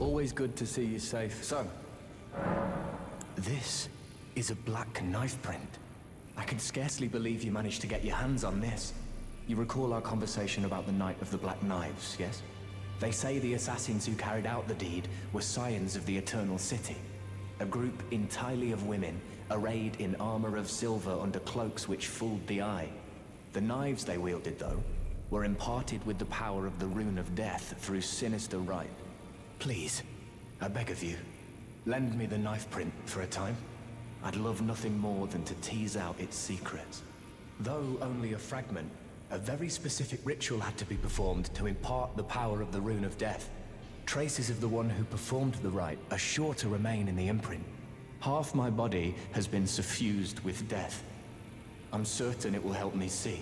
Always good to see you safe. So, this is a black knife print. I can scarcely believe you managed to get your hands on this. You recall our conversation about the Night of the Black Knives, yes? They say the assassins who carried out the deed were scions of the Eternal City. A group entirely of women, arrayed in armor of silver under cloaks which fooled the eye. The knives they wielded, though, were imparted with the power of the Rune of Death through sinister rite. Please, I beg of you, lend me the knife print for a time. I'd love nothing more than to tease out its secrets. Though only a fragment, a very specific ritual had to be performed to impart the power of the Rune of Death. Traces of the one who performed the rite are sure to remain in the imprint. Half my body has been suffused with death. I'm certain it will help me see.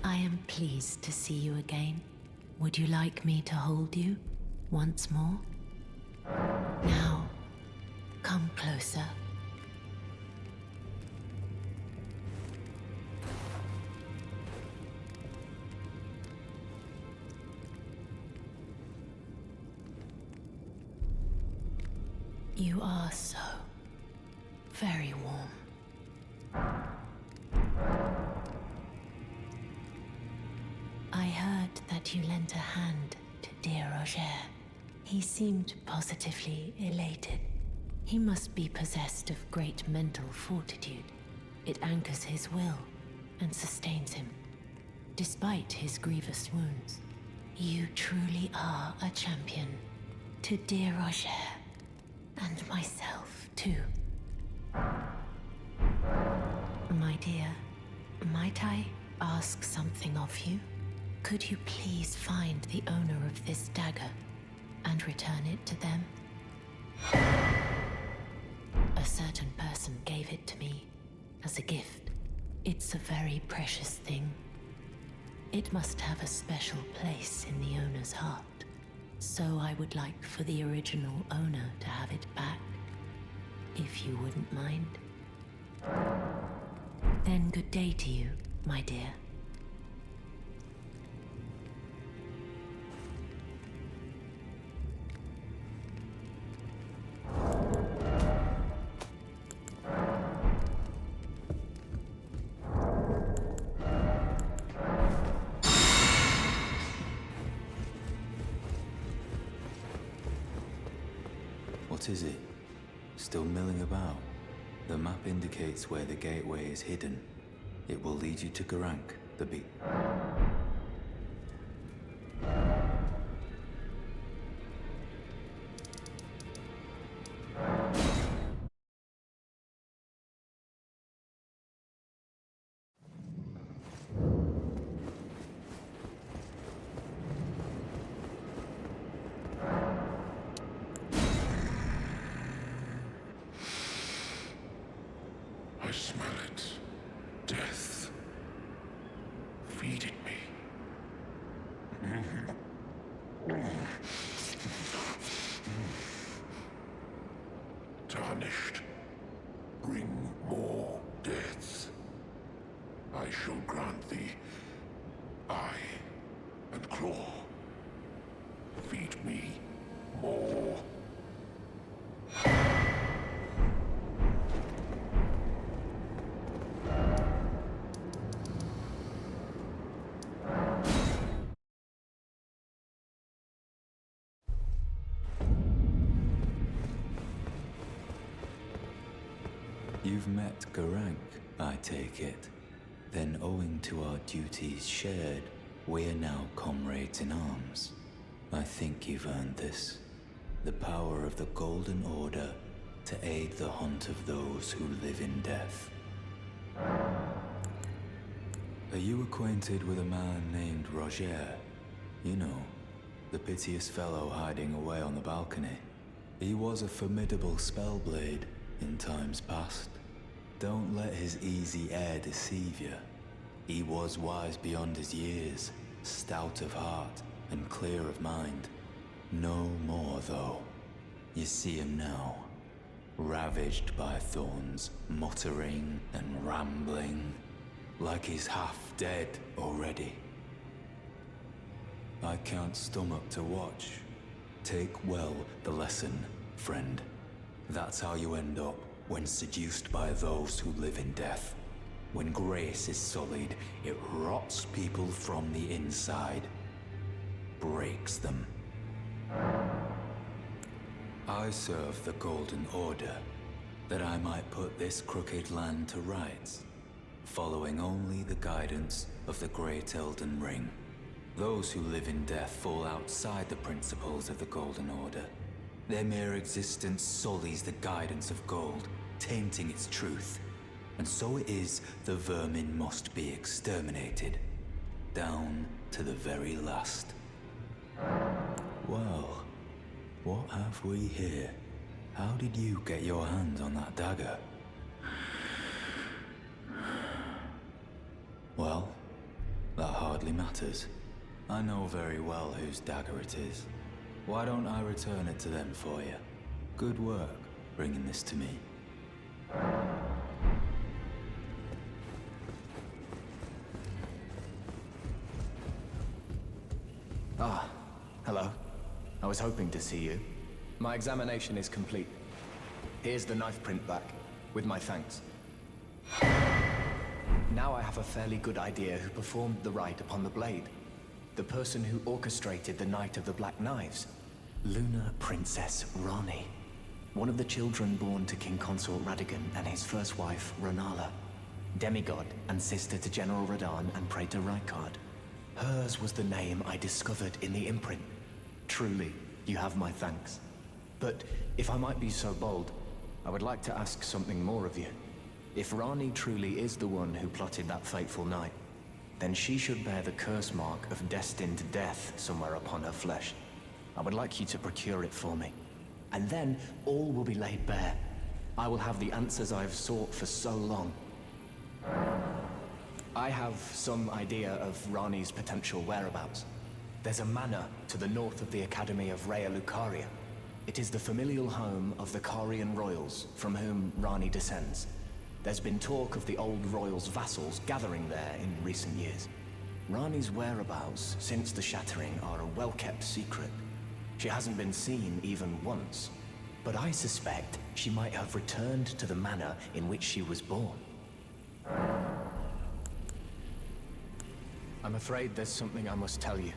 I am pleased to see you again. Would you like me to hold you once more? Now, come closer. You are so very warm. I heard that you lent a hand to dear Roger. He seemed positively elated. He must be possessed of great mental fortitude. It anchors his will and sustains him, despite his grievous wounds. You truly are a champion. To dear Roger, and myself too. My dear, might I ask something of you? Could you please find the owner of this dagger and return it to them? A certain person gave it to me as a gift. It's a very precious thing. It must have a special place in the owner's heart. So I would like for the original owner to have it back, if you wouldn't mind. Then good day to you, my dear. What is it? Still milling about? The map indicates where the gateway is hidden. It will lead you to Garank, the big... I smell it. Death. Feed it me. Tarnished. Bring more deaths. I shall grant thee eye and claw. Feed me more. You've met Garank, I take it. Then owing to our duties shared, we're now comrades in arms. I think you've earned this. The power of the Golden Order to aid the hunt of those who live in death. Are you acquainted with a man named Roger? You know, the piteous fellow hiding away on the balcony. He was a formidable spellblade in times past. Don't let his easy air deceive you. He was wise beyond his years, stout of heart and clear of mind. No more, though. You see him now, ravaged by thorns, muttering and rambling, like he's half dead already. I can't stomach to watch. Take well the lesson, friend. That's how you end up when seduced by those who live in death. When grace is sullied, it rots people from the inside. Breaks them. I serve the Golden Order, that I might put this crooked land to rights, following only the guidance of the Great Elden Ring. Those who live in death fall outside the principles of the Golden Order. Their mere existence sullies the guidance of gold, tainting its truth. And so it is the vermin must be exterminated, down to the very last. Well, what have we here? How did you get your hands on that dagger? Well, that hardly matters. I know very well whose dagger it is. Why don't I return it to them for you? Good work bringing this to me. Ah, hello. I was hoping to see you. My examination is complete. Here's the knife print back, with my thanks. Now I have a fairly good idea who performed the rite upon the blade. The person who orchestrated the Night of the Black Knives. Lunar Princess Rani. One of the children born to King Consort Radagon and his first wife, Ranala. Demigod and sister to General Radan and Praetor Rykard. Hers was the name I discovered in the imprint. Truly, you have my thanks. But if I might be so bold, I would like to ask something more of you. If Rani truly is the one who plotted that fateful night, then she should bear the curse mark of destined death somewhere upon her flesh. I would like you to procure it for me. And then all will be laid bare. I will have the answers I have sought for so long. I have some idea of Rani's potential whereabouts. There's a manor to the north of the Academy of Rea Lucaria. It is the familial home of the Carian royals, from whom Rani descends. There's been talk of the old royals' vassals gathering there in recent years. Rani's whereabouts since the shattering are a well-kept secret. She hasn't been seen even once, but I suspect she might have returned to the manor in which she was born. I'm afraid there's something I must tell you.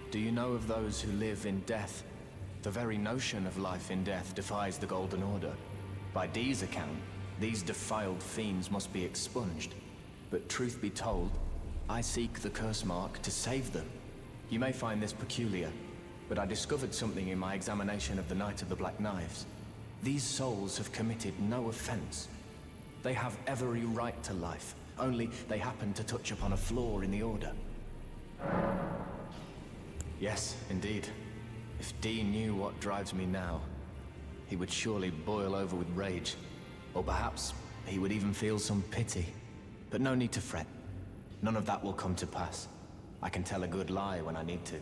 Do you know of those who live in death? The very notion of life in death defies the Golden Order. By Dee's account, these defiled fiends must be expunged. But truth be told, I seek the curse mark to save them. You may find this peculiar, but I discovered something in my examination of the Night of the Black Knives. These souls have committed no offense. They have every right to life, only they happen to touch upon a flaw in the Order. Yes, indeed. If Dee knew what drives me now, he would surely boil over with rage. Or perhaps he would even feel some pity. But no need to fret. None of that will come to pass. I can tell a good lie when I need to.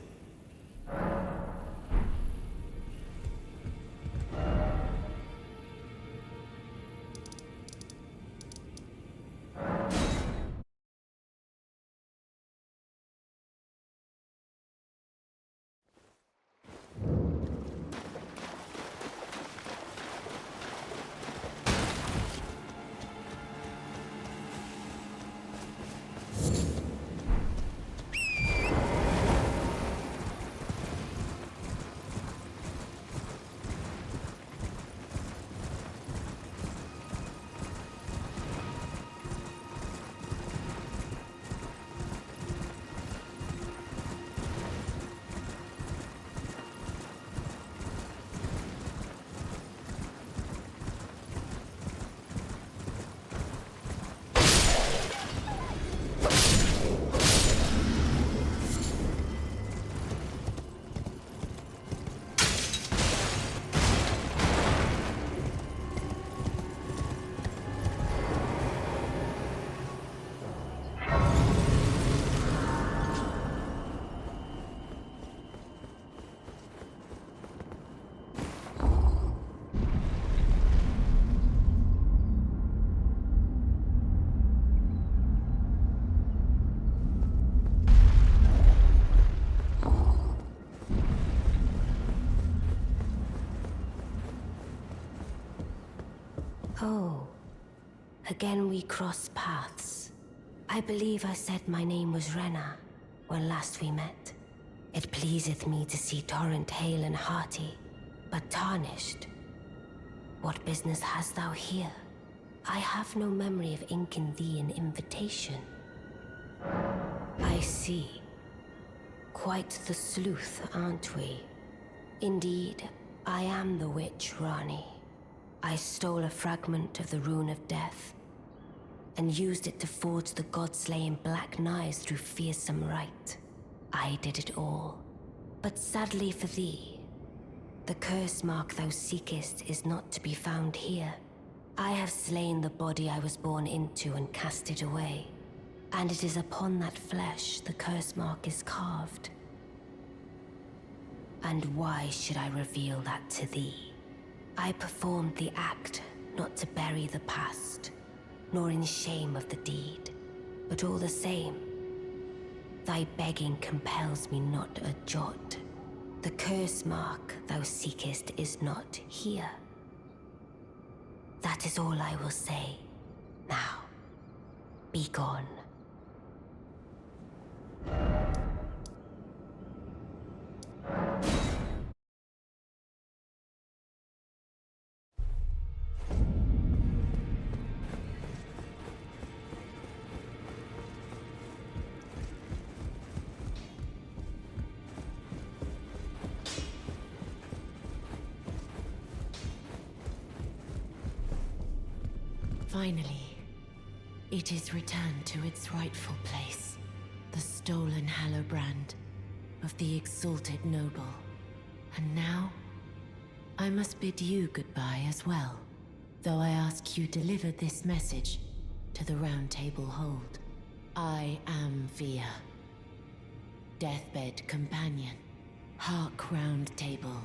Oh, again we cross paths. I believe I said my name was Rena when last we met. It pleaseth me to see Torrent hale and hearty, but tarnished. What business hast thou here? I have no memory of inking thee an invitation. I see. Quite the sleuth, aren't we? Indeed, I am the witch Rani. I stole a fragment of the Rune of Death and used it to forge the god-slaying black knives through fearsome rite. I did it all. But sadly for thee, the curse mark thou seekest is not to be found here. I have slain the body I was born into and cast it away. And it is upon that flesh the curse mark is carved. And why should I reveal that to thee? I performed the act not to bury the past, nor in shame of the deed, but all the same, thy begging compels me not a jot. The curse mark thou seekest is not here. That is all I will say. Now, be gone. Finally, it is returned to its rightful place. The stolen Hallowbrand of the exalted noble. And now, I must bid you goodbye as well. Though I ask you deliver this message to the Round Table Hold. I am Via, deathbed companion, hark Round Table.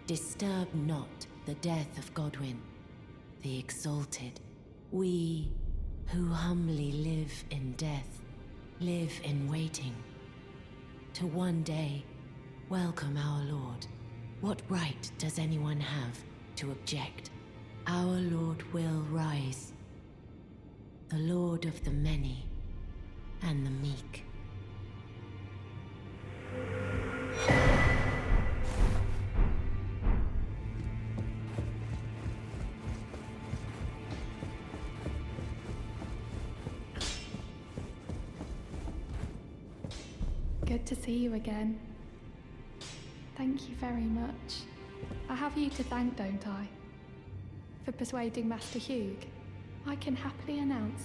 Disturb not the death of Godwyn, the exalted. We who humbly live in death, live in waiting, to one day welcome our Lord. What right does anyone have to object? Our Lord will rise, the Lord of the many and the meek. Good to see you again. Thank you very much. I have you to thank, don't I? For persuading Master Hugh. I can happily announce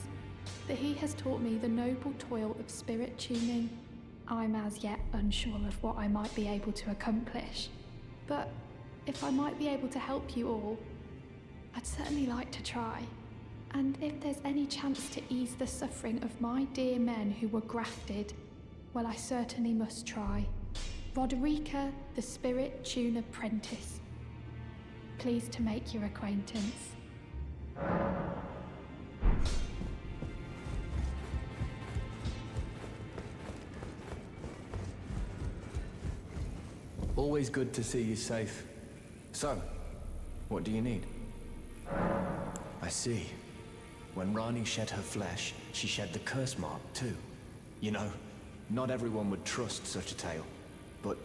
that he has taught me the noble toil of spirit tuning. I'm as yet unsure of what I might be able to accomplish, but if I might be able to help you all, I'd certainly like to try. And if there's any chance to ease the suffering of my dear men who were grafted, well, I certainly must try. Roderica, the Spirit Tune Apprentice. Pleased to make your acquaintance. Always good to see you safe. So, what do you need? I see. When Rani shed her flesh, she shed the curse mark too. You know, not everyone would trust such a tale. But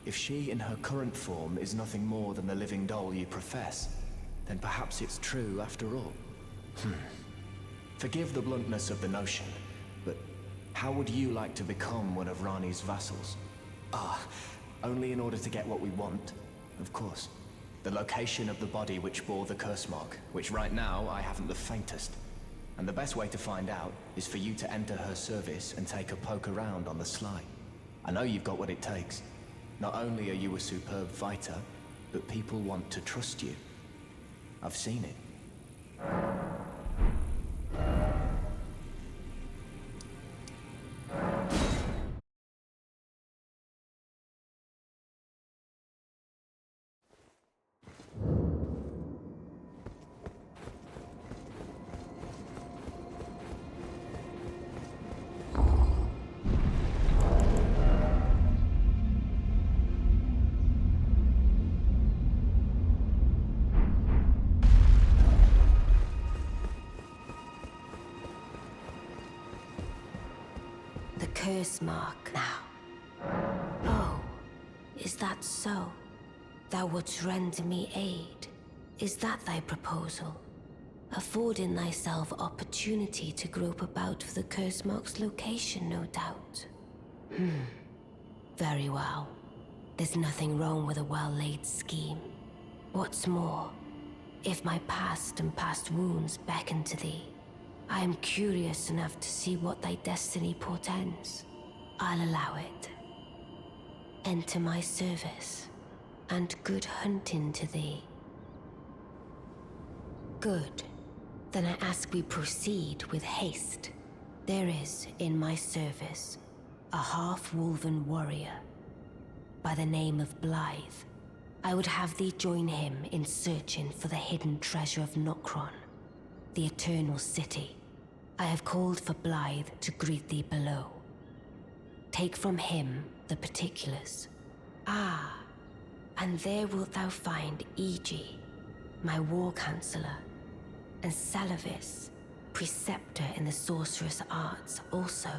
if she in her current form is nothing more than the living doll you profess, then perhaps it's true after all. Forgive the bluntness of the notion, but how would you like to become one of Rani's vassals? Only in order to get what we want, of course. The location of the body which bore the curse mark, which right now I haven't the faintest. And the best way to find out is for you to enter her service and take a poke around on the sly. I know you've got what it takes. Not only are you a superb fighter, but people want to trust you. I've seen it. curse mark now. Oh, is that so? Thou wouldst render me aid. Is that thy proposal? Affording thyself opportunity to grope about for the curse mark's location, no doubt. Very well. There's nothing wrong with a well-laid scheme. What's more, if my past and past wounds beckon to thee, I am curious enough to see what thy destiny portends. I'll allow it. Enter my service, and good hunting to thee. Good. Then I ask we proceed with haste. There is, in my service, a half-wolven warrior by the name of Blythe. I would have thee join him in searching for the hidden treasure of Nokron, the Eternal City. I have called for Blythe to greet thee below. Take from him the particulars. Ah, and there wilt thou find Iji, my war counselor, and Salavis, preceptor in the sorcerous arts also.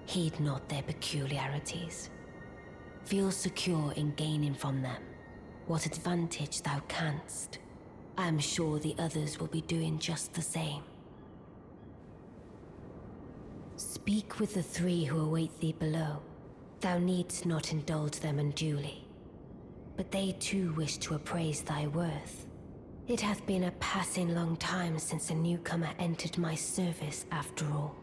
Heed not their peculiarities. Feel secure in gaining from them what advantage thou canst. I am sure the others will be doing just the same. Speak with the three who await thee below. Thou needst not indulge them unduly, but they too wish to appraise thy worth. It hath been a passing long time since a newcomer entered my service, after all.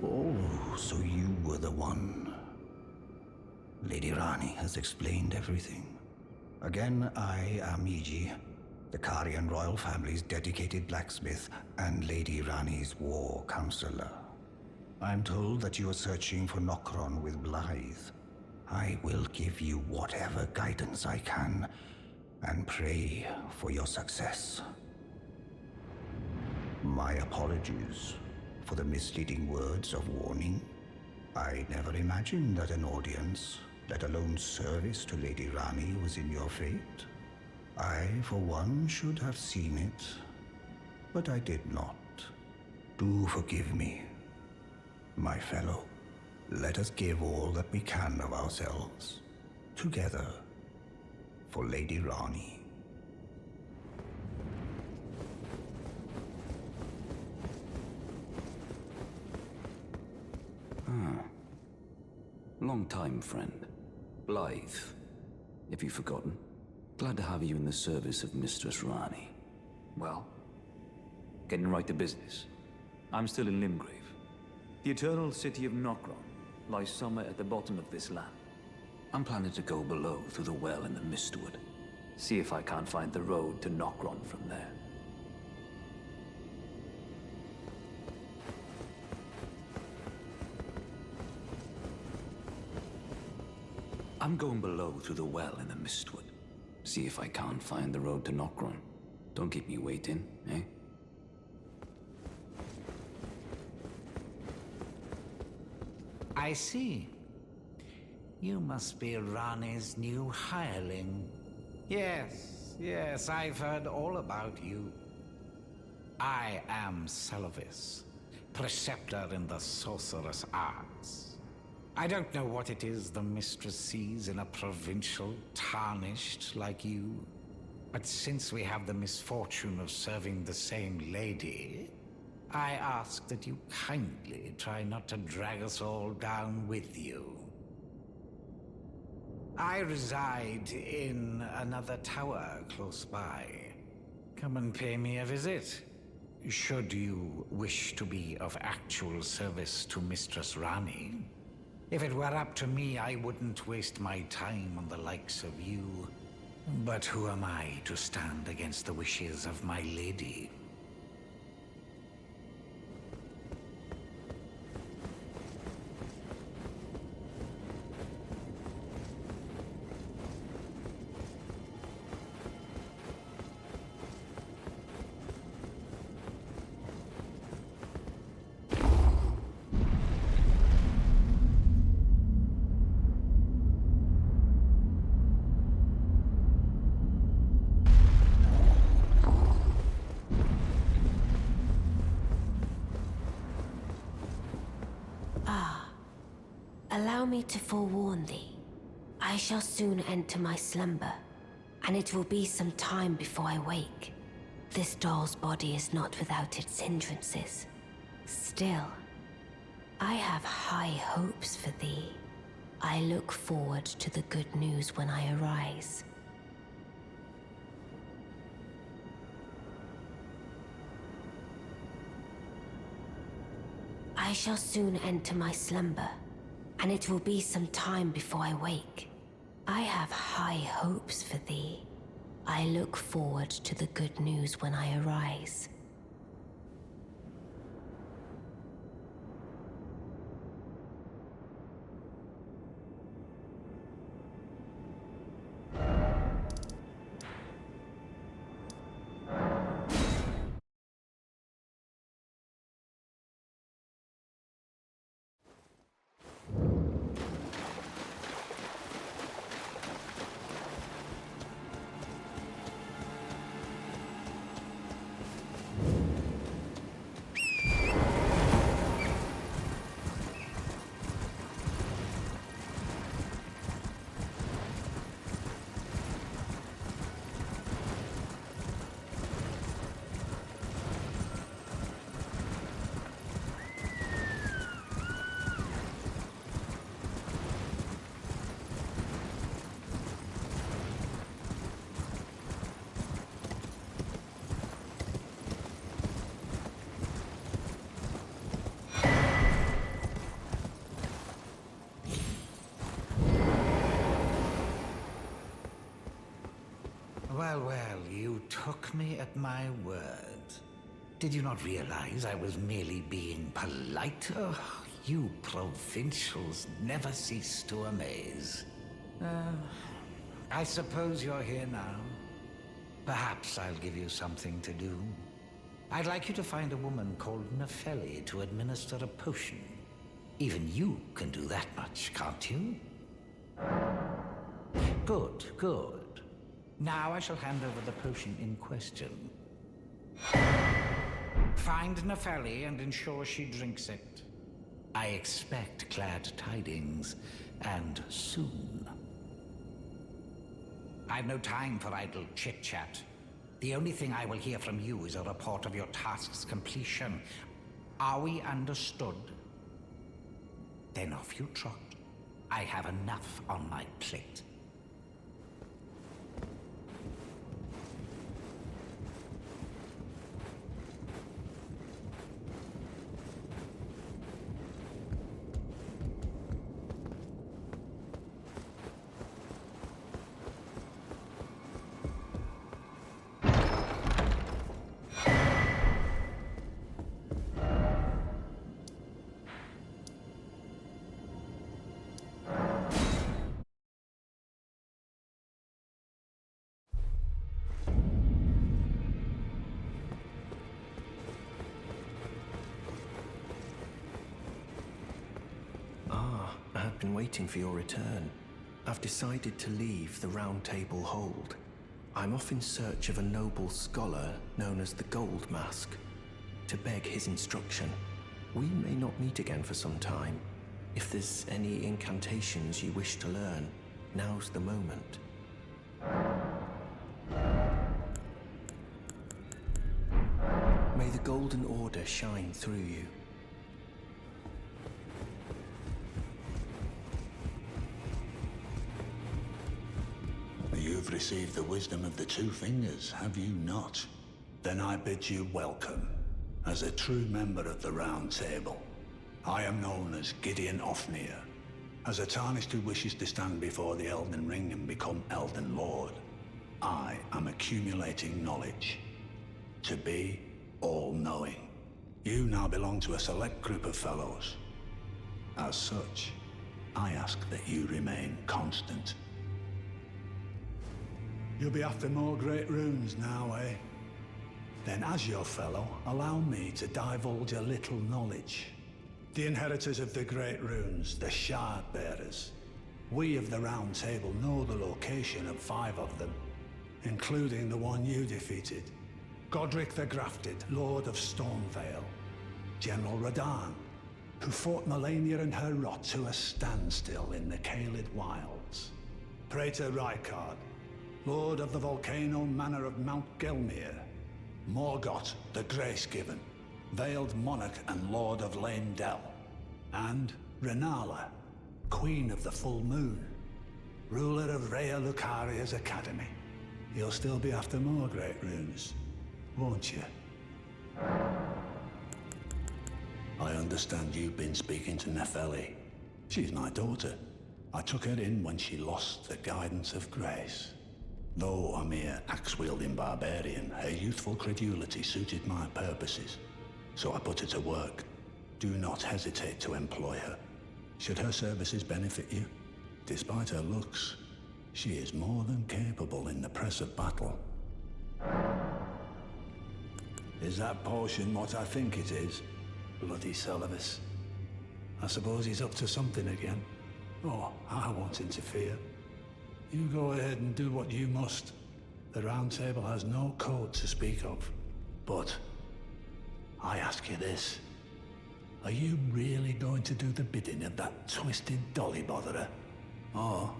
Oh, so you were the one. Lady Rani has explained everything. Again, I am Iji, the Karian royal family's dedicated blacksmith and Lady Rani's war counselor. I'm told that you are searching for Nokron with Blythe. I will give you whatever guidance I can, and pray for your success. My apologies for the misleading words of warning. I never imagined that an audience, let alone service to Lady Rani, was in your fate. I, for one, should have seen it, but I did not. Do forgive me, my fellow. Let us give all that we can of ourselves, together, for Lady Rani. Long time, friend. Blythe. Have you forgotten? Glad to have you in the service of Mistress Rani. Well, getting right to business. I'm still in Limgrave. The eternal city of Nokron lies somewhere at the bottom of this land. I'm planning to go below through the well in the Mistwood. See if I can't find the road to Nokron from there. I'm going below through the well in the Mistwood. See if I can't find the road to Nokron. Don't keep me waiting, eh? I see. You must be Rani's new hireling. Yes, I've heard all about you. I am Salavis, preceptor in the sorcerous arts. I don't know what it is the mistress sees in a provincial tarnished like you, but since we have the misfortune of serving the same lady, I ask that you kindly try not to drag us all down with you. I reside in another tower close by. Come and pay me a visit, should you wish to be of actual service to Mistress Rani. If it were up to me, I wouldn't waste my time on the likes of you. But who am I to stand against the wishes of my lady? Allow me to forewarn thee. I shall soon enter my slumber, and it will be some time before I wake. This doll's body is not without its hindrances. Still, I have high hopes for thee. I look forward to the good news when I arise. I shall soon enter my slumber, and it will be some time before I wake. I have high hopes for thee. I look forward to the good news when I arise. Well, well, you took me at my word. Did you not realize I was merely being polite? Oh, you provincials never cease to amaze. I suppose you're here now. Perhaps I'll give you something to do. I'd like you to find a woman called Nefeli to administer a potion. Even you can do that much, can't you? Good, good. Now I shall hand over the potion in question. Find Nefeli and ensure she drinks it. I expect glad tidings, and soon. I've no time for idle chit-chat. The only thing I will hear from you is a report of your task's completion. Are we understood? Then off you trot. I have enough on my plate. I've been waiting for your return. I've decided to leave the Round Table Hold. I'm off in search of a noble scholar known as the Gold Mask, to beg his instruction. We may not meet again for some time. If there's any incantations you wish to learn, now's the moment. May the Golden Order shine through you. You've received the wisdom of the Two Fingers, have you not? Then I bid you welcome, as a true member of the Round Table. I am known as Gideon Ofnir, as a tarnished who wishes to stand before the Elden Ring and become Elden Lord. I am accumulating knowledge, to be all-knowing. You now belong to a select group of fellows. As such, I ask that you remain constant. You'll be after more great runes now, eh? Then as your fellow, allow me to divulge a little knowledge. The inheritors of the great runes, the Shard Bearers. We of the Round Table know the location of 5 of them, including the one you defeated. Godric the Grafted, Lord of Stormvale. General Radan, who fought Melania and her rot to a standstill in the Caelid Wilds. Praetor Rykard, Lord of the volcano manor of Mount Gelmir. Morgoth, the Grace-Given, Veiled Monarch and Lord of Leyndell. And Renala, Queen of the Full Moon, ruler of Rhea Lucaria's academy. You'll still be after more great runes, won't you? I understand you've been speaking to Nepheli. She's my daughter. I took her in when she lost the guidance of grace. Though a mere axe-wielding barbarian, her youthful credulity suited my purposes. So I put her to work. Do not hesitate to employ her. Should her services benefit you, despite her looks, she is more than capable in the press of battle. Is that potion what I think it is? Bloody Celovus. I suppose he's up to something again. Oh, I won't interfere. You go ahead and do what you must. The Round Table has no code to speak of. But I ask you this. Are you really going to do the bidding of that twisted dolly botherer? Or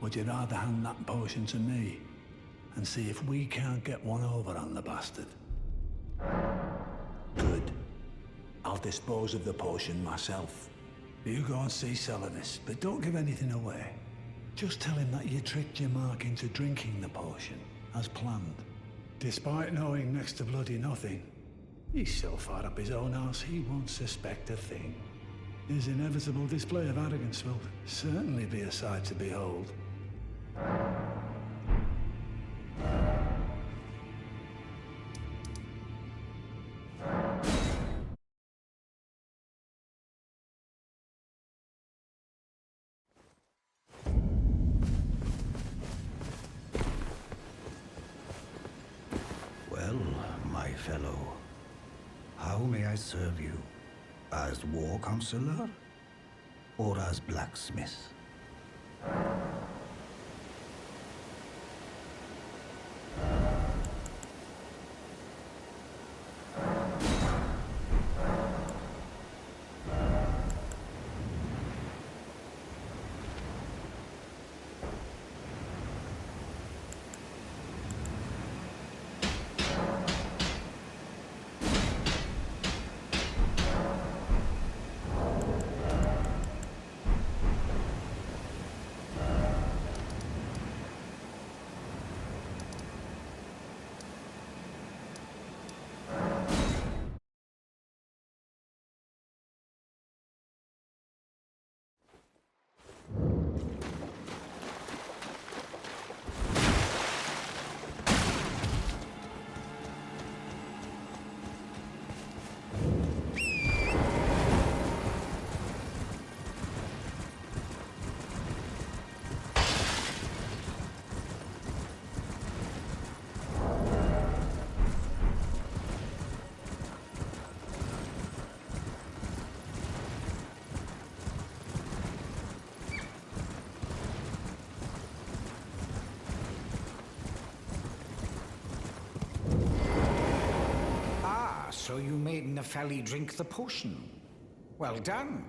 would you rather hand that potion to me and see if we can't get one over on the bastard? Good. I'll dispose of the potion myself. You go and see Celovus, but don't give anything away. Just tell him that you tricked your mark into drinking the potion, as planned. Despite knowing next to bloody nothing, he's so far up his own arse he won't suspect a thing. His inevitable display of arrogance will certainly be a sight to behold. Well, my fellow, how may I serve you? As war counselor? Or as blacksmith? So you made Nepheli drink the potion. Well done.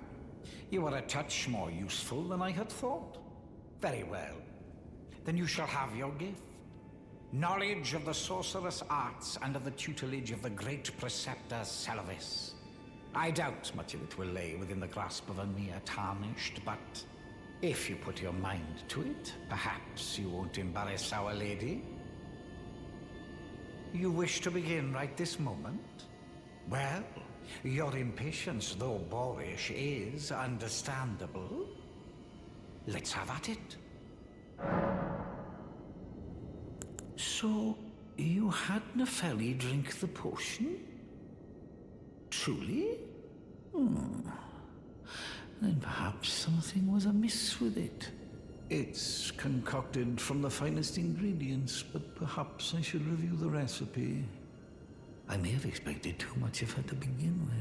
You are a touch more useful than I had thought. Very well. Then you shall have your gift. Knowledge of the sorcerous arts under the tutelage of the great preceptor Celovus. I doubt much of it will lay within the grasp of a mere tarnished, but if you put your mind to it, perhaps you won't embarrass our lady. You wish to begin right this moment? Well, your impatience, though boorish, is understandable. Let's have at it. So, you had Nepheli drink the potion? Truly? Then perhaps something was amiss with it. It's concocted from the finest ingredients, but perhaps I should review the recipe. I may have expected too much of her to begin with.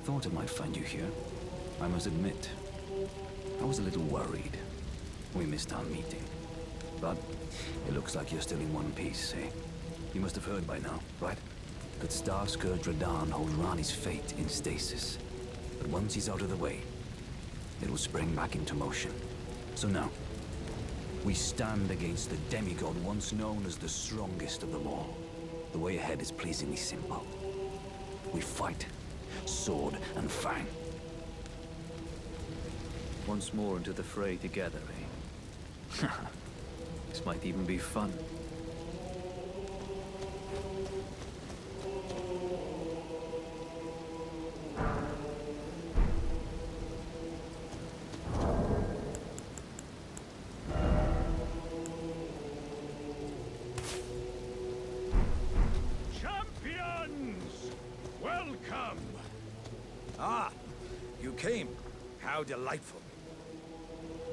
Thought I might find you here. I must admit, I was a little worried. We missed our meeting. But it looks like you're still in one piece, eh? You must have heard by now, right? That Star-Scourge Radan holds Rani's fate in stasis. But once he's out of the way, it will spring back into motion. So now, we stand against the demigod once known as the strongest of them all. The way ahead is pleasingly simple. We fight, sword and fang. Once more into the fray together, eh? This might even be fun. You came. How delightful.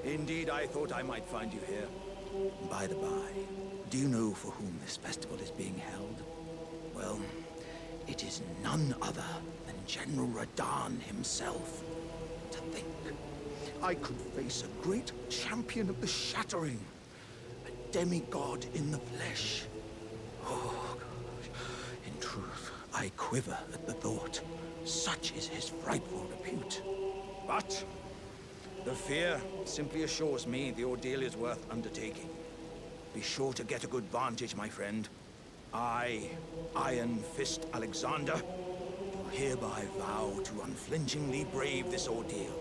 Indeed, I thought I might find you here. By the by, do you know for whom this festival is being held? Well, it is none other than General Radan himself. To think, I could face a great champion of the Shattering, a demigod in the flesh. Oh, God. In truth, I quiver at the thought. Such is his frightful repute. But the fear simply assures me the ordeal is worth undertaking. Be sure to get a good vantage, my friend. I, Iron Fist Alexander, do hereby vow to unflinchingly brave this ordeal.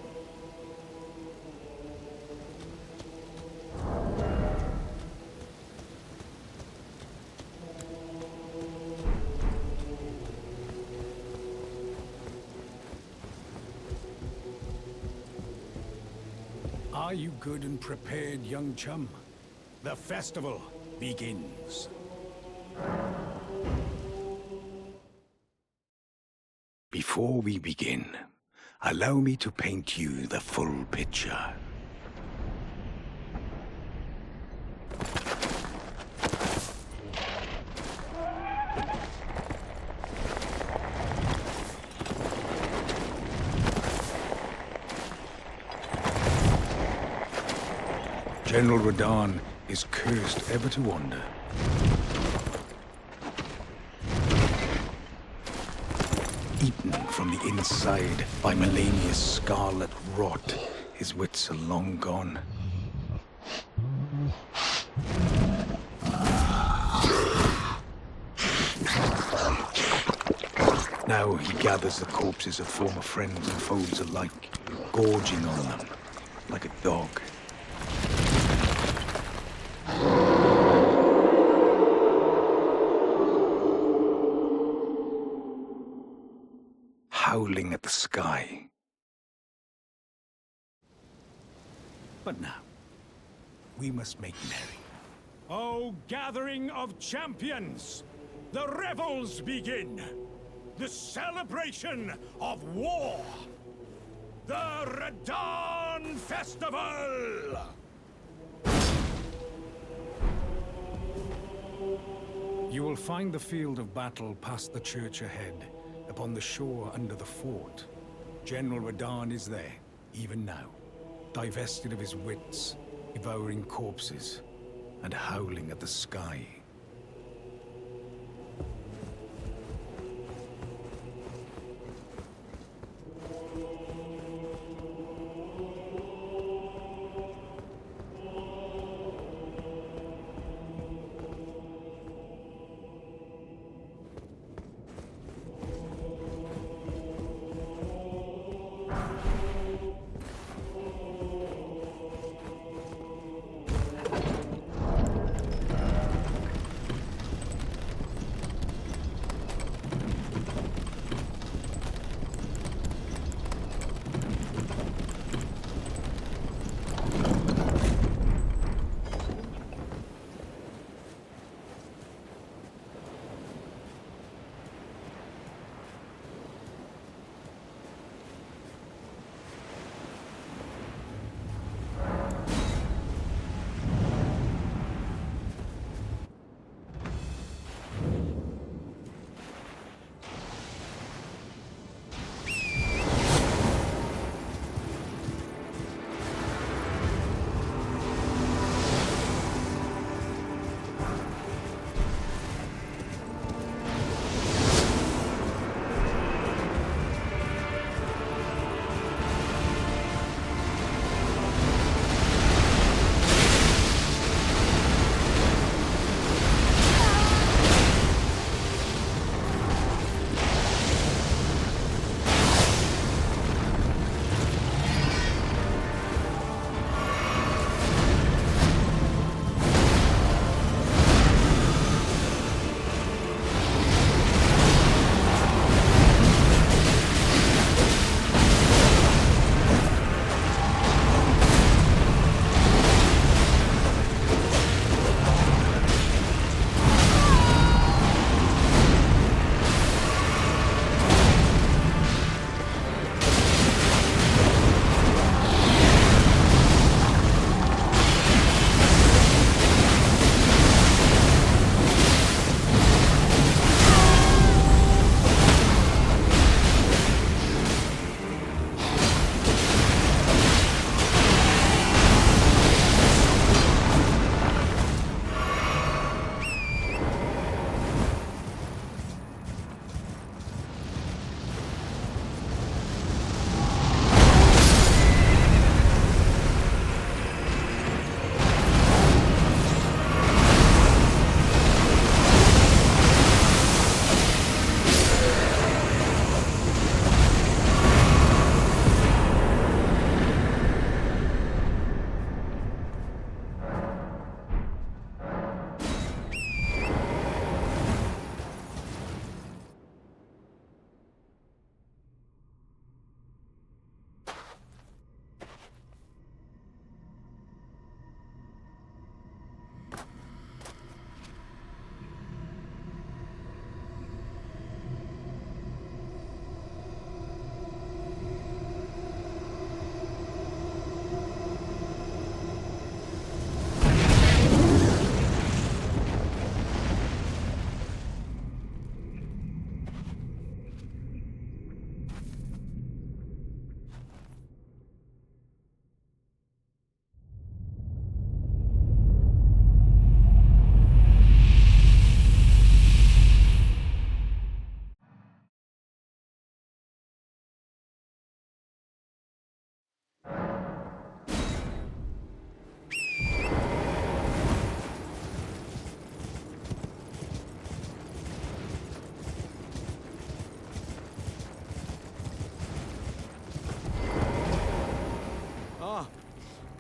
Are you good and prepared, young chum? The festival begins. Before we begin, allow me to paint you the full picture. General Radan is cursed ever to wander. Eaten from the inside by Melania's scarlet rot, his wits are long gone. Now he gathers the corpses of former friends and foes alike, gorging on them like a dog. Howling at the sky. But now, we must make merry. O gathering of champions! The revels begin! The celebration of war! The Radan Festival! You will find the field of battle past the church ahead, upon the shore under the fort. General Radan is there, even now, divested of his wits, devouring corpses, and howling at the sky.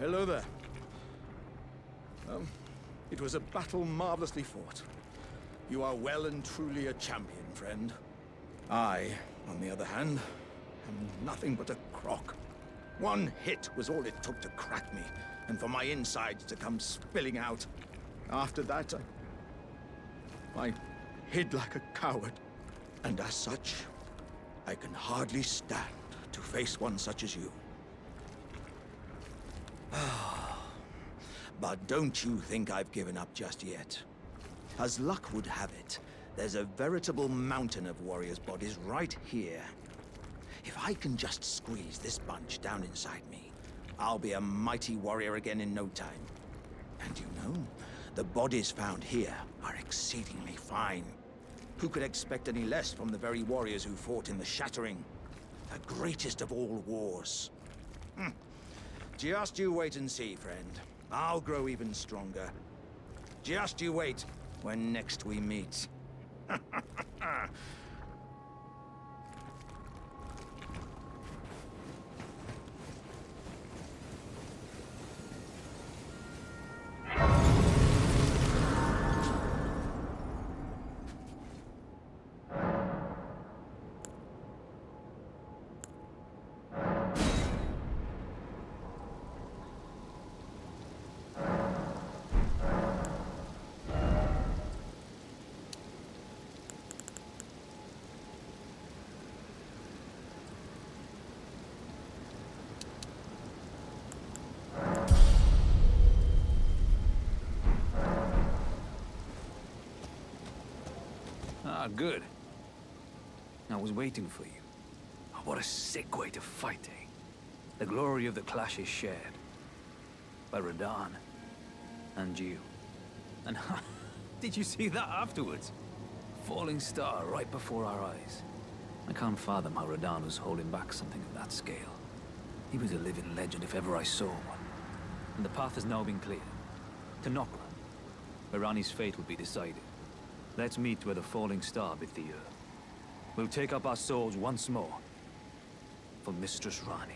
Hello there. It was a battle marvelously fought. You are well and truly a champion, friend. I, on the other hand, am nothing but a crock. One hit was all it took to crack me, and for my insides to come spilling out. After that, I hid like a coward. And as such, I can hardly stand to face one such as you. But don't you think I've given up just yet. As luck would have it, there's a veritable mountain of warriors' bodies right here. If I can just squeeze this bunch down inside me, I'll be a mighty warrior again in no time. And you know, the bodies found here are exceedingly fine. Who could expect any less from the very warriors who fought in the Shattering? The greatest of all wars. Just you wait and see, friend. I'll grow even stronger. Just you wait when next we meet. Ah, good. I was waiting for you. Oh, what a sick way to fight, eh? The glory of the clash is shared. By Radan. And you. And did you see that afterwards? Falling star right before our eyes. I can't fathom how Radan was holding back something of that scale. He was a living legend if ever I saw one. And the path has now been cleared. To Nokla, where Rani's fate will be decided. Let's meet where the falling star bit the earth. We'll take up our swords once more. For Mistress Rani.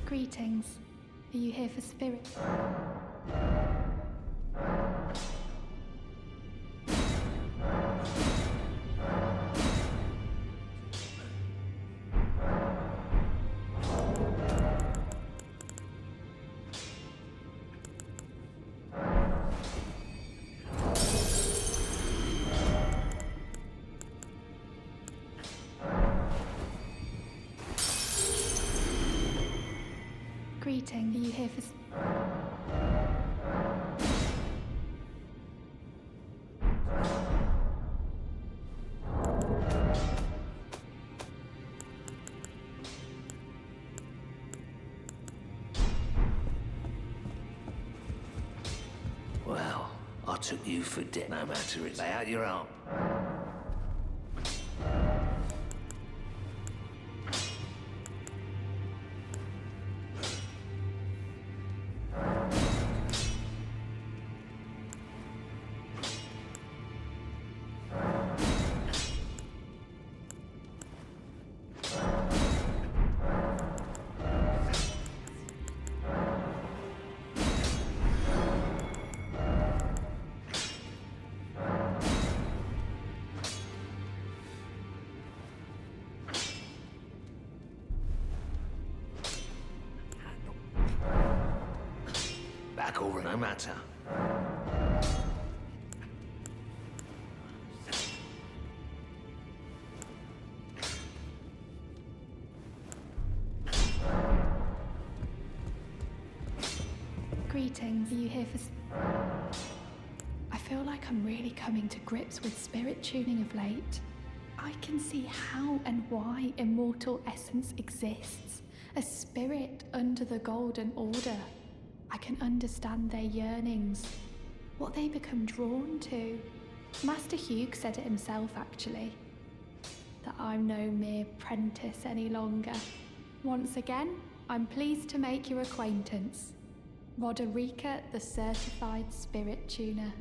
Greetings. Are you here for spirit? Greeting. Are you here for... Well, I took you for dead. No matter it. Lay out your arm. Back over, no matter. Greetings. Are you here for... I feel like I'm really coming to grips with spirit tuning of late. I can see how and why immortal essence exists. A spirit under the Golden Order. I can understand their yearnings, what they become drawn to. Master Hugh said it himself, actually, that I'm no mere apprentice any longer. Once again, I'm pleased to make your acquaintance. Roderica, the certified spirit tuner.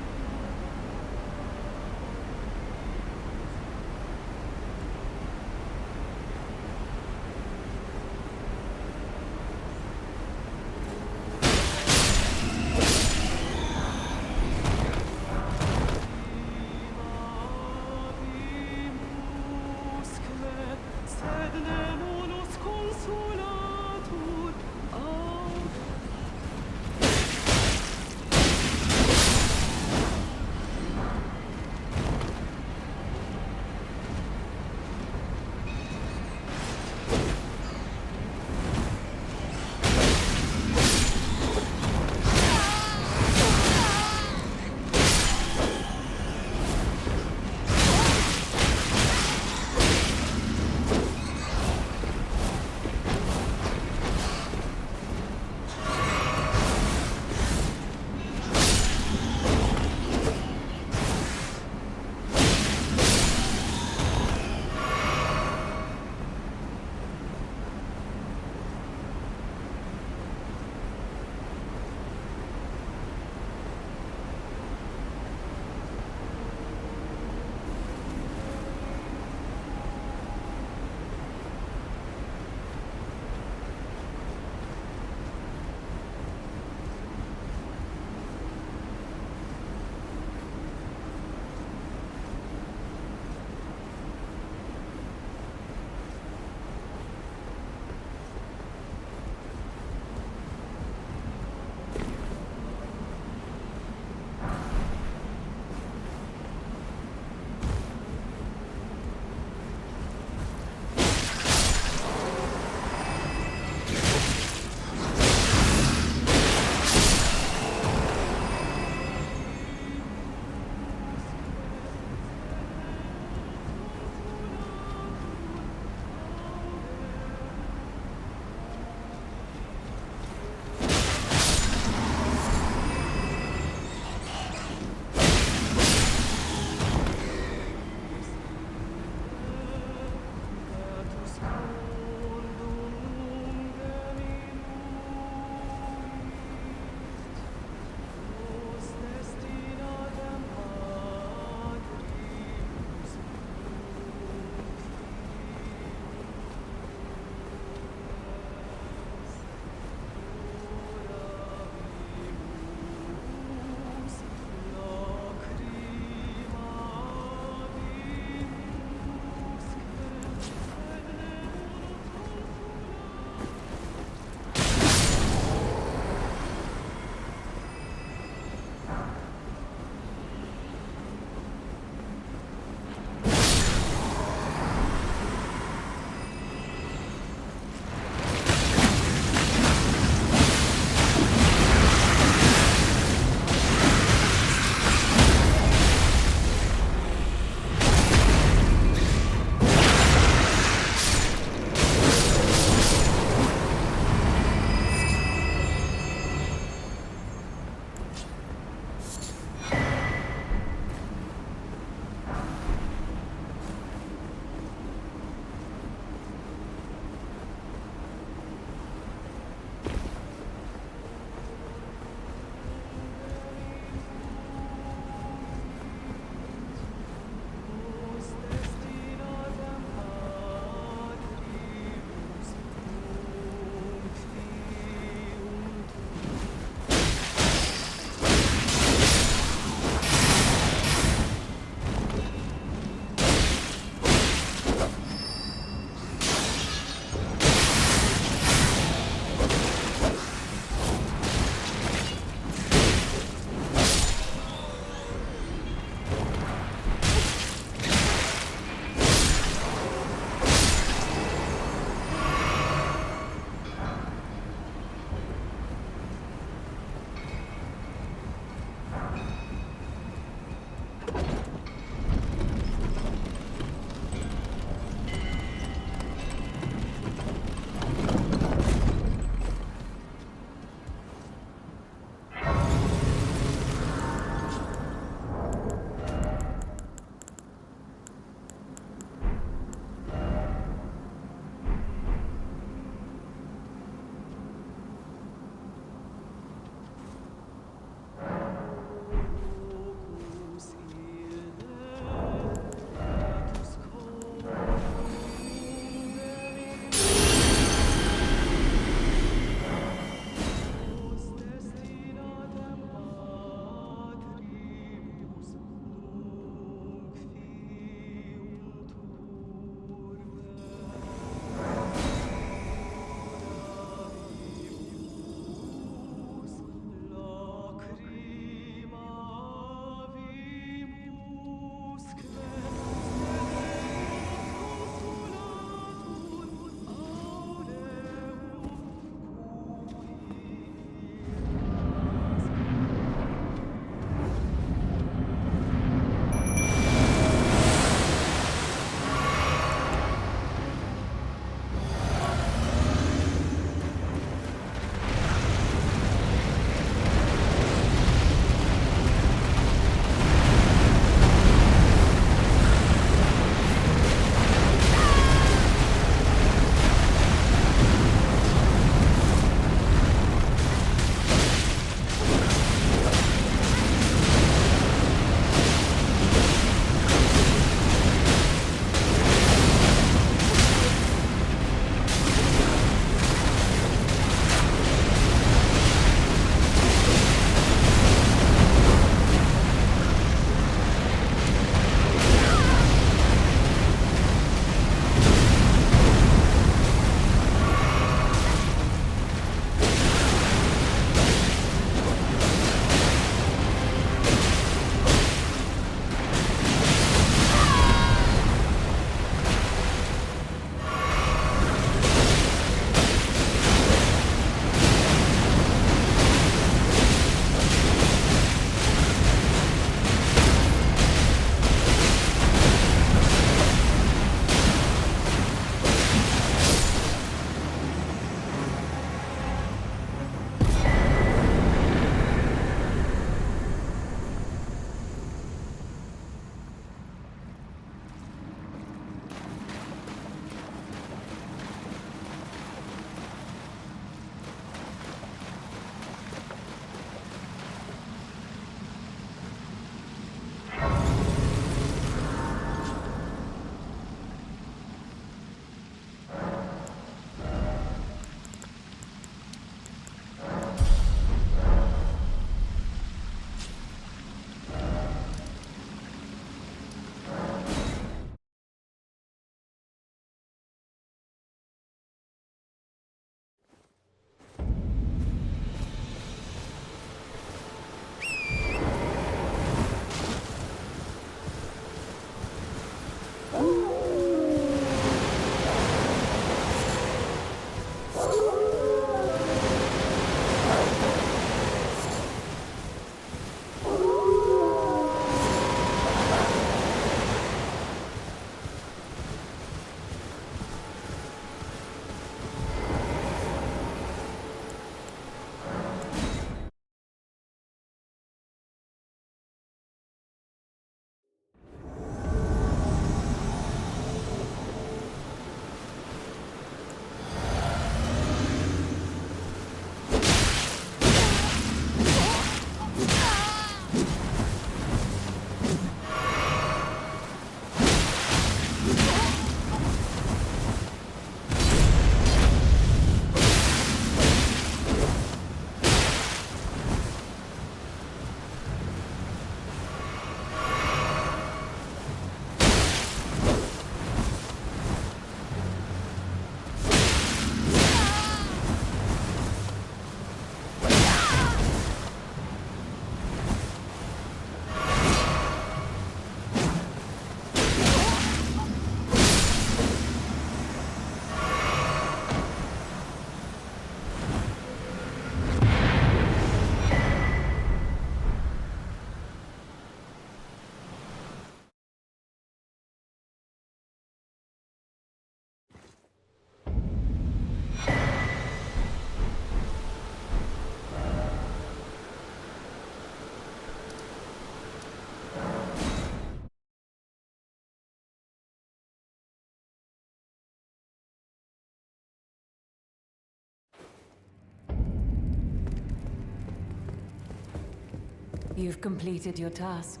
You've completed your task.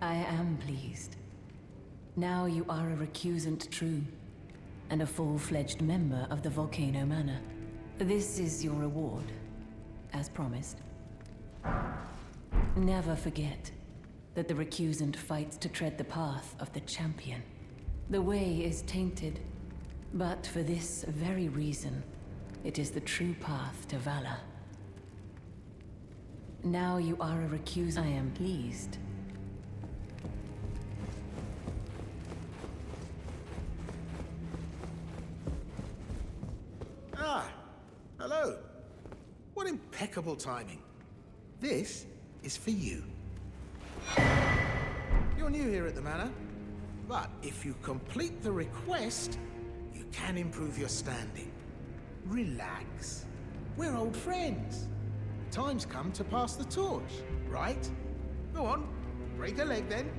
I am pleased. Now you are a recusant true, and a full-fledged member of the Volcano Manor. This is your reward, as promised. Never forget that the recusant fights to tread the path of the champion. The way is tainted, but for this very reason, it is the true path to valor. Now you are a recusant. I am pleased. Ah, hello. What impeccable timing. This is for you. You're new here at the Manor, but if you complete the request, you can improve your standing. Relax. We're old friends. Time's come to pass the torch, right? Go on, break a leg then.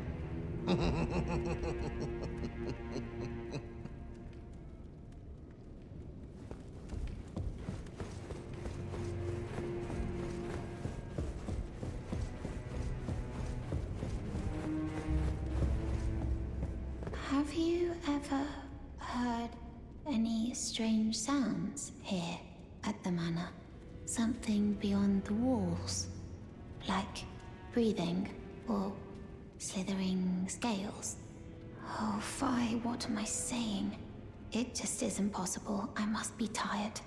Have you ever heard any strange sounds here at the Manor? Something beyond the walls? Like breathing or slithering scales? Oh, fie, what am I saying? It just isn't possible. I must be tired.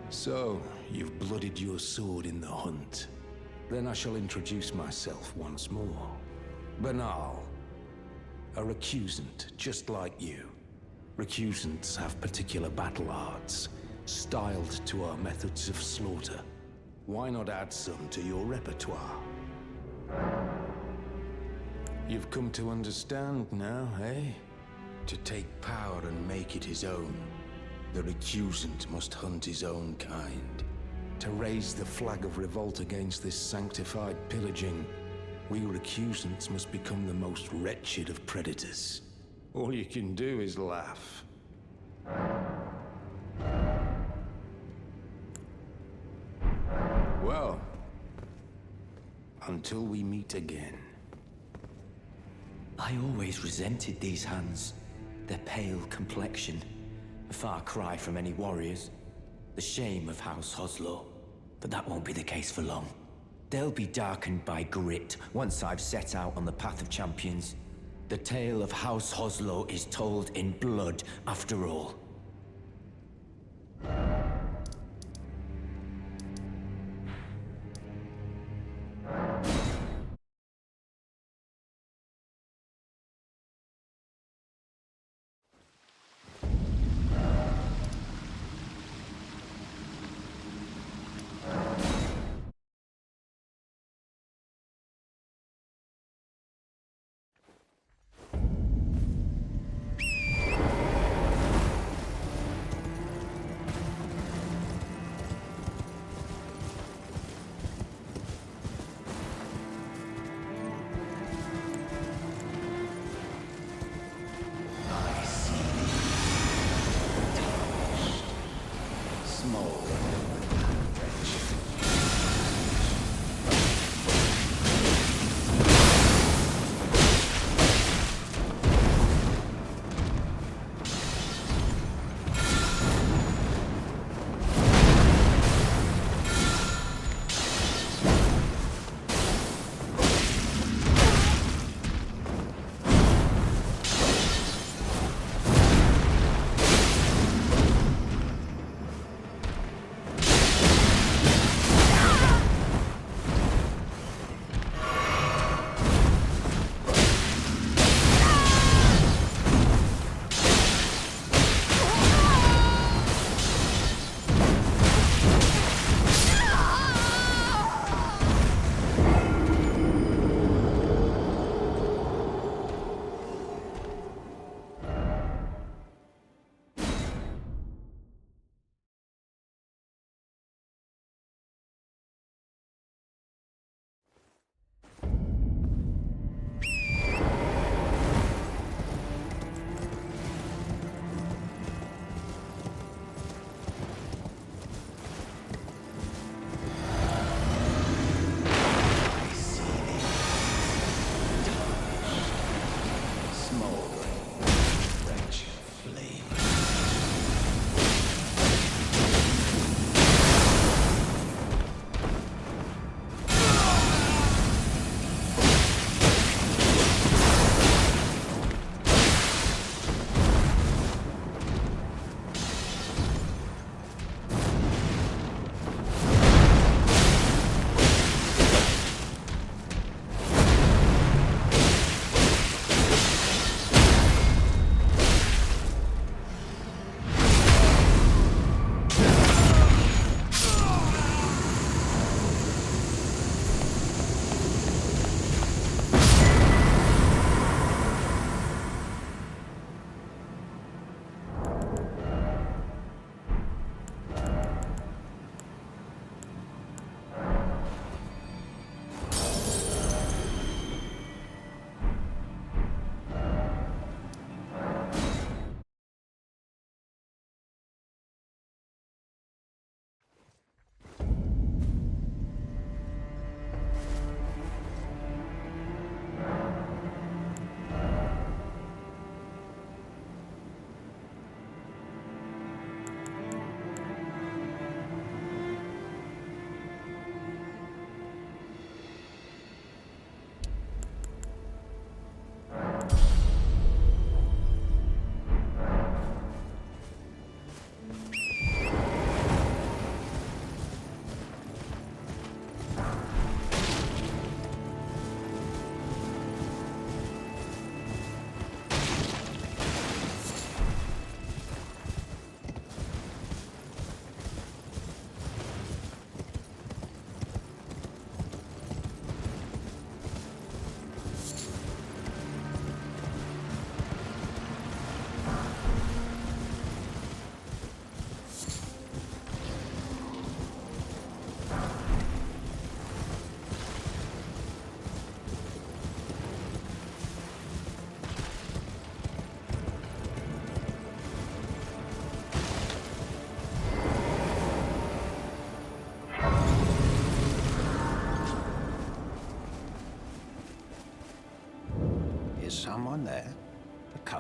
So, you've blooded your sword in the hunt. Then I shall introduce myself once more. Banal. A recusant, just like you. Recusants have particular battle arts, styled to our methods of slaughter. Why not add some to your repertoire? You've come to understand now, eh? To take power and make it his own, the recusant must hunt his own kind. To raise the flag of revolt against this sanctified pillaging, we recusants must become the most wretched of predators. All you can do is laugh. Well, until we meet again. I always resented these hands. Their pale complexion. A far cry from any warriors. The shame of House Hoslow. But that won't be the case for long. They'll be darkened by grit once I've set out on the path of champions. The tale of House Hoslow is told in blood, after all.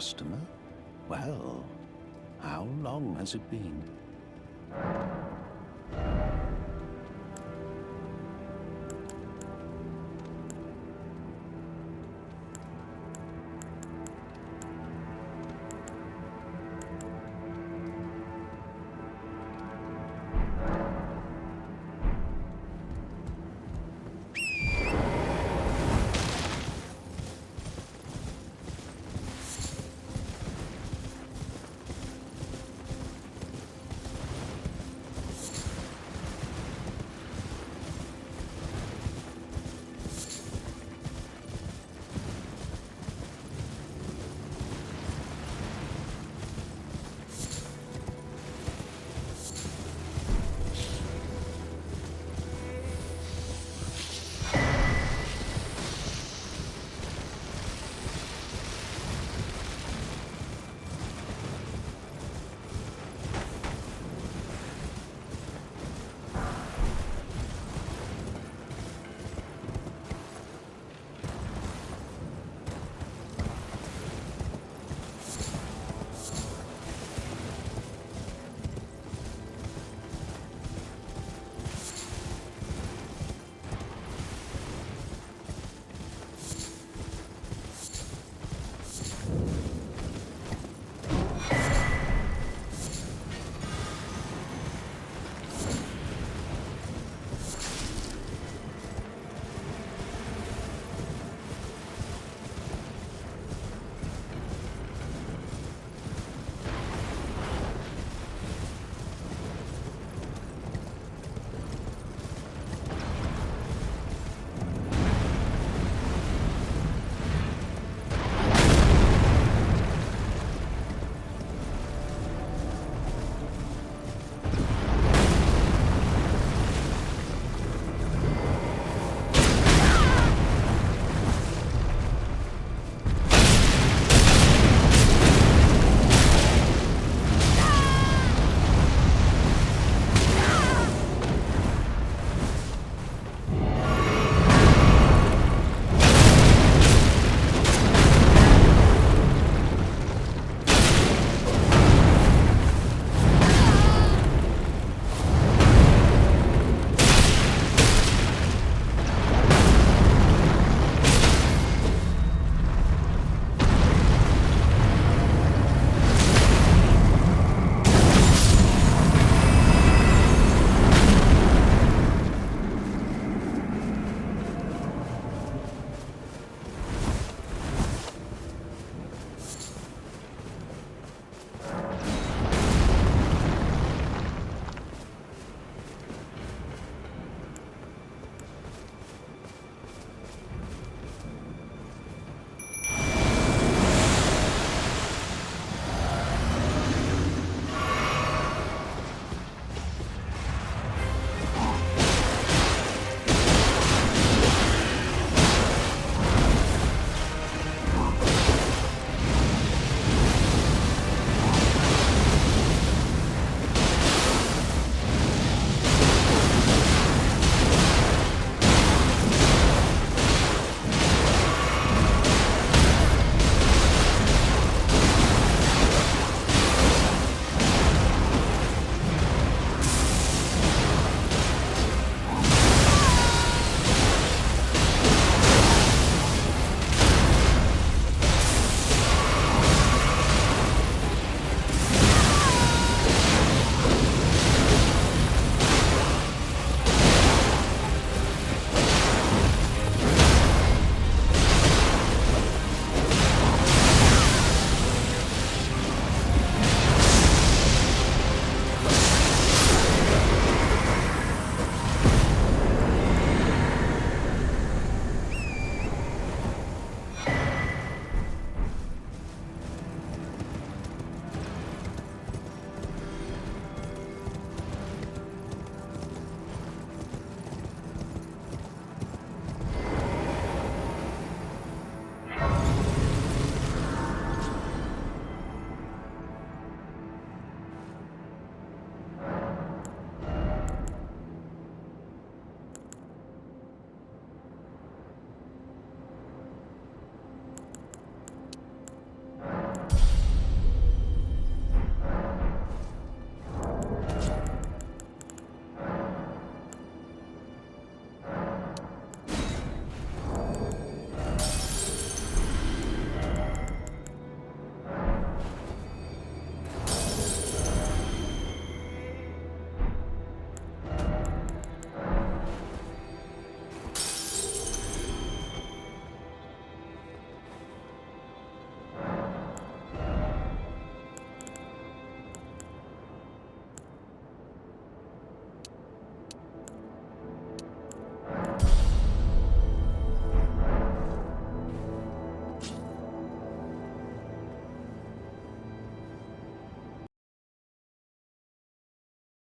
customer? Well, how long has it been?